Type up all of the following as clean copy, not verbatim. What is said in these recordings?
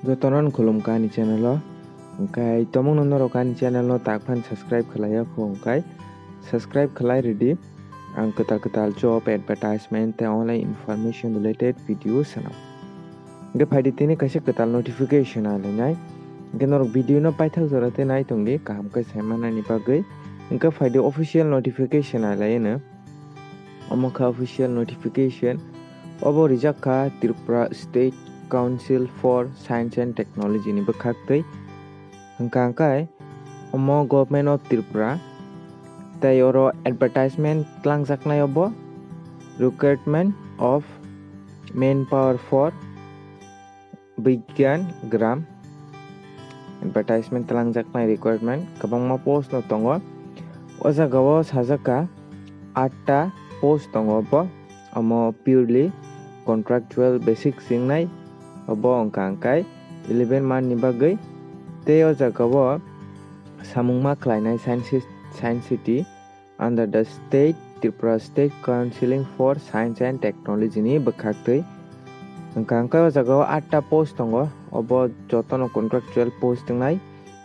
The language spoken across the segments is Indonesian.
Jotonon khulumka ni channel o hingkai tomong norok ani channel no takphan subscribe khlai o hingkai subscribe khlai ready ang ketal job advertisement te online information related videos sanam hingke phaidi tini kaisa ketal notification alenai hingke norok video no paithak jorate nai tongdi kaham kai saimanani bagui hingke phaidi official notification alaino omokha official notification obo rijak ka Tripura State Council for Science and Technology ni bwkhaktwi hingkangkai omo government of Tripura tei oro advertisement tlangjaknai obo recruitment of manpower for Vigyan gram advertisement tlangjaknai requirement kwbangma post no tongo o jagao sajaka 8ta post tongo obo omo purely contractual basic singnai obo hingkangkai 11 month ni bagui tei o jagao samungma khlainai science city under the Tripura State Council for Science and Technology ni bwkhaktwi hingkangkai o jagao 8ta post tongo obo jotono contractual post wngnai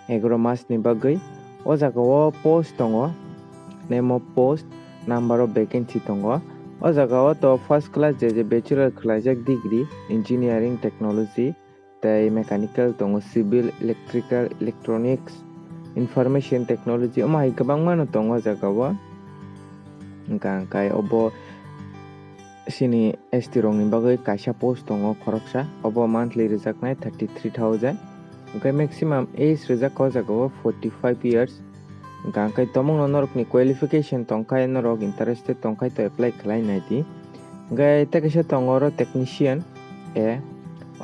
11 mas ni bagui o jagao post tongo name of post number of vacancy tongo o jagao to first class je bachelor khlaijak degree engineering technology tei mechanical tongo civil electrical electronics information technology omai kwbangma no tongo jagao hingkangkai obo sini ST rok ni bagui kaisa post tongo khoroksa obo monthly rijaknai 33,000 hingkai maximum age rijak o jagao 45 years hingkangkai tomong norok ni qualification tongkai norok interested tongkai to apply khlai naidi hingkai tei kaisa tongo oro technician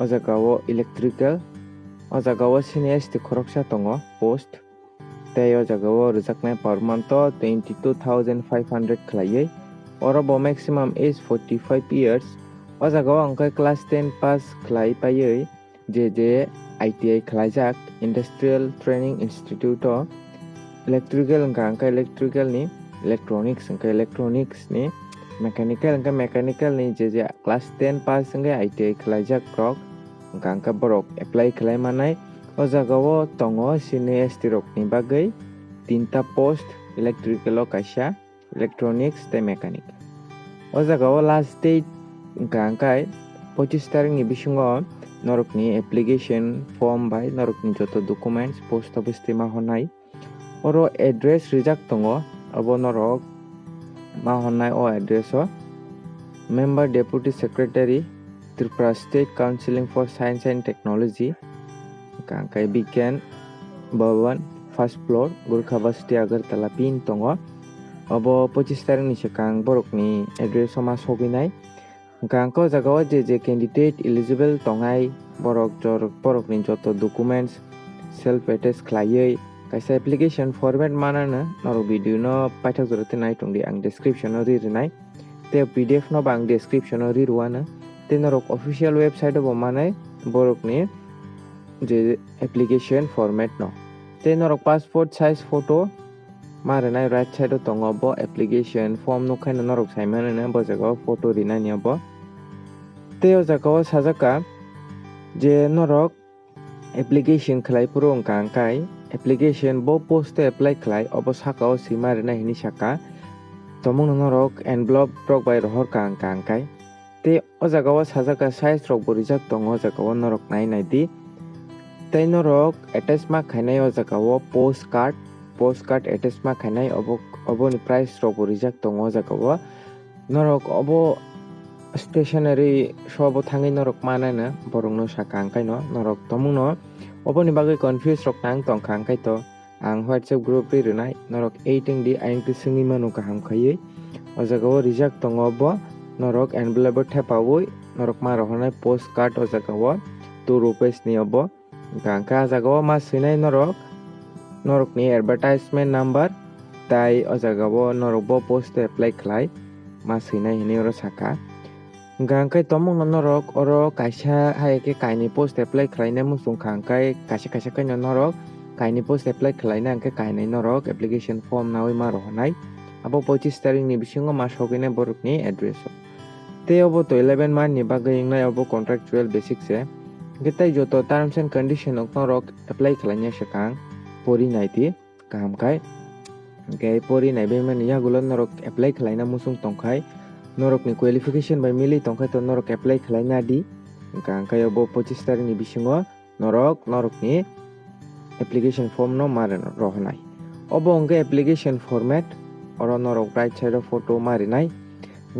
o jagao electrical o jagao sini ST khoroksa tongo post tei o jagao rijaknai per month 22,500 khlaiui oro bo maximum age 45 years o jagao hingkai class 10 pass khlai paiui je ITI khlaijak industrial training institute o electrical hingkangkai electrical ni electronics hingkai electronics ni mechanical hingkai mechanical ni je class 10 pass hingkai ITI khlaijak rok hingkangkai borok apply khlai manai o jagao tongo sini ST rok ni bagui 3ta post electrical o kaisa electronics tei mechanical o jagao last date hingkangkai 25 tarik ni bisingo norok ni application form bai norok ni joto documents post office ti mahonai oro address rijak tongo abo norok mahonai o address o member deputy secretary Tripura State Council for Science and Technology hingkangkai Vigyan Bhavan first floor Gurkhabasti Agartala pin tongo abo 25 tarik ni sikang borok ni address o ma soginai hingkangkai o jagao je candidate eligible tongai borok ni joto documents self attest khlaiui kaisa application format manana norok video no paithak jorate nai tongdi ang description o rirwnai te PDF no bang description o rirwana te norok official website o bo manai borok ni je application format no te norok passport size photo marinai right side o tongo bo application form no khaina norok saimanana bo jagao photo rinani bo te o jagao sajaka je norok application khlai puro hingkangkai application bo post apply khlai obo saka o sima rina hini saka tomong norok envelope rok bai rohor hingkangkai te o jagao sajaka size rok bo rijak tongo o jagao norok nai di tei norok attach ma khainai o jagao postcard attach ma khainai obo ni price rok bo rijak tongo o jagao norok obo stationery shop o thangai norok manana borok no saka hingkai no norok tomong no obo ni bagui confuse rok nang tongkha hingkai to ang WhatsApp group rirwnai norok 8 di aing ti singui mano kaham khaiui o jagao rijak tongo bo norok envelope thepaui norok ma rohonai postcard o jagao 2 rupees ni obo hingkangkai jagao ma sinai norok ni advertisement number tai o jagao norok bo post apply khlai ma sinai hini oro saka hingkangkai tomong norok oro kaisa haike kaini post apply khlainai musungkha hingkai kaisa kaino norok kaini post apply khlainai hingkai kainai norok application form nawi ma rohonai abo 25 tarik ni bisingo ma soginai borok ni address o te obo to 11 month ni bagui hingnai obo contractual basic se Kita joto terms and condition norok apply khalanya sekang pori naiti kaham kai pori nai be mani yagulo norok apply khlaina musung tongkai norok ni qualification by mili tongkai to norok apply khlaina di kaham kai bo 25 tarik ni bisingo norok ni application form no mare rohnai obo ongke application format oro norok right side of photo mari nai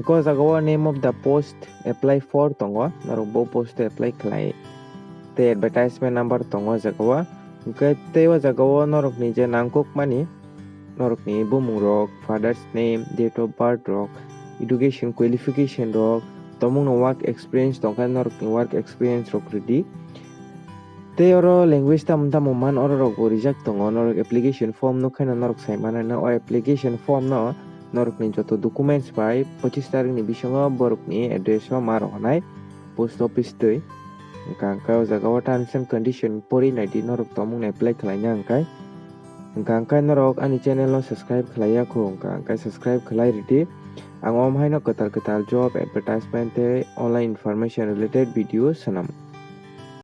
ko jaga name of the post apply for tongo norok bo post apply khlai te advertisement number tongo jaga ke te jaga norok ni je nangkok mani norok ni bumung rok father's name date of birth rok education qualification rok tomung no work experience tongkai norok ni work experience rok ready te oro language tam man oro rok rijak tongo norok application form no khaina norok saimana na o application form no norok ni joto documents bai 25 tarik ni bisingo borok ni address o maro hanai post office tui kangka jaga terms and condition pori nai di norok tomung na apply khlaina angkai kangka norok ani channel no subscribe khlaiya ko kangka subscribe khlai ridi ang om haino kotal job advertisement te online information related video sanam